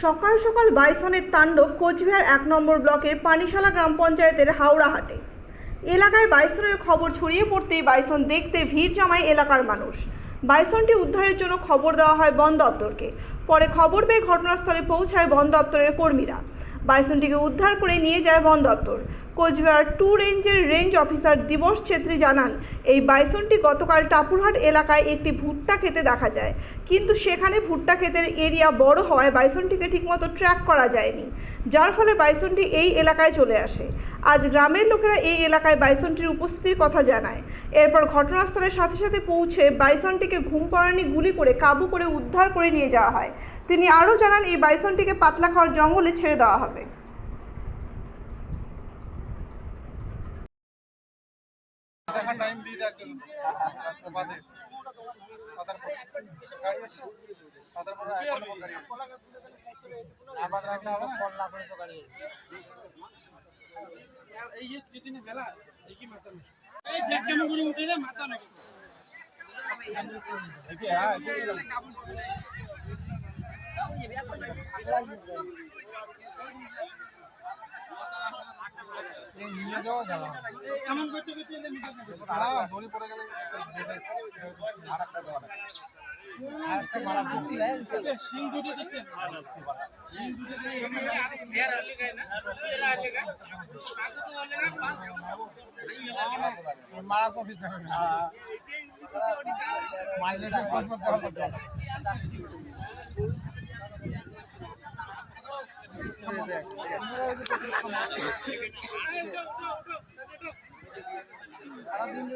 সকাল সকাল বাইসনের তাণ্ডব কোচবিহার ১ নম্বর ব্লকের পানিশালা গ্রাম পঞ্চায়েতের হাওড়াহাটে এলাকায় বাইসনের খবর ছড়িয়ে পড়তেই বাইসন দেখতে ভিড় জমায় এলাকার মানুষ। বাইসনটি উদ্ধারের জন্য খবর দেওয়া হয় বন দপ্তরকে। পরে খবর পেয়ে ঘটনাস্থলে পৌঁছায় বন দপ্তরের কর্মীরা। বাইসনটিকে উদ্ধার করে নিয়ে যায় বন দপ্তর। কোচবিহার 2 রেঞ্জের রেঞ্জ অফিসার দিবস ছেত্রী জানান, এই বাইসনটি গতকাল টাপুরহাট এলাকায় একটি ভুট্টা খেতে দেখা যায়, কিন্তু সেখানে ভুট্টা ক্ষেতের এরিয়া বড় হওয়ায় বাইসনটিকে ঠিকমতো ট্র্যাক করা যায়নি, যার ফলে বাইসনটি এই এলাকায় চলে আসে। আজ গ্রামের লোকেরা এই এলাকায় বাইসনটির উপস্থিতির কথা জানায়। এরপর ঘটনাস্থলের সাথে সাথে পৌঁছে বাইসনটিকে ঘুম পাড়ানি গুলি করে কাবু করে উদ্ধার করে নিয়ে যাওয়া হয়। তিনি আরও জানান, এই বাইসনটিকে পাতলাখাওয়ার জঙ্গলে ছেড়ে দেওয়া হবে। দেখা টাইম দিয়ে দেখ বাদে পাতার গাড়ি আছে পাতার পরে এখন গাড়ি আবার রাখলে হবে ফোন না করে তো গাড়ি এই যে কিছু না বেলা দেখি মাথা নষ্ট এই দেখ কেমন করে উঠে রে মাথা নষ্ট দেখি হ্যাঁ নিয়ে যাওয়া যাবে এমন করতে করতে এলে নিচে না দড়ি পড়ে গেলে আরেকটা দেওয়া আরেকটা মারা দিতে লাগে সিং দুটো দেখছেন সিং দুটো এর আলেগা না এর আলেগা আগু তো আলেগা মারা তো দিতে হবে মারলে তো করতে হবে সারাদিন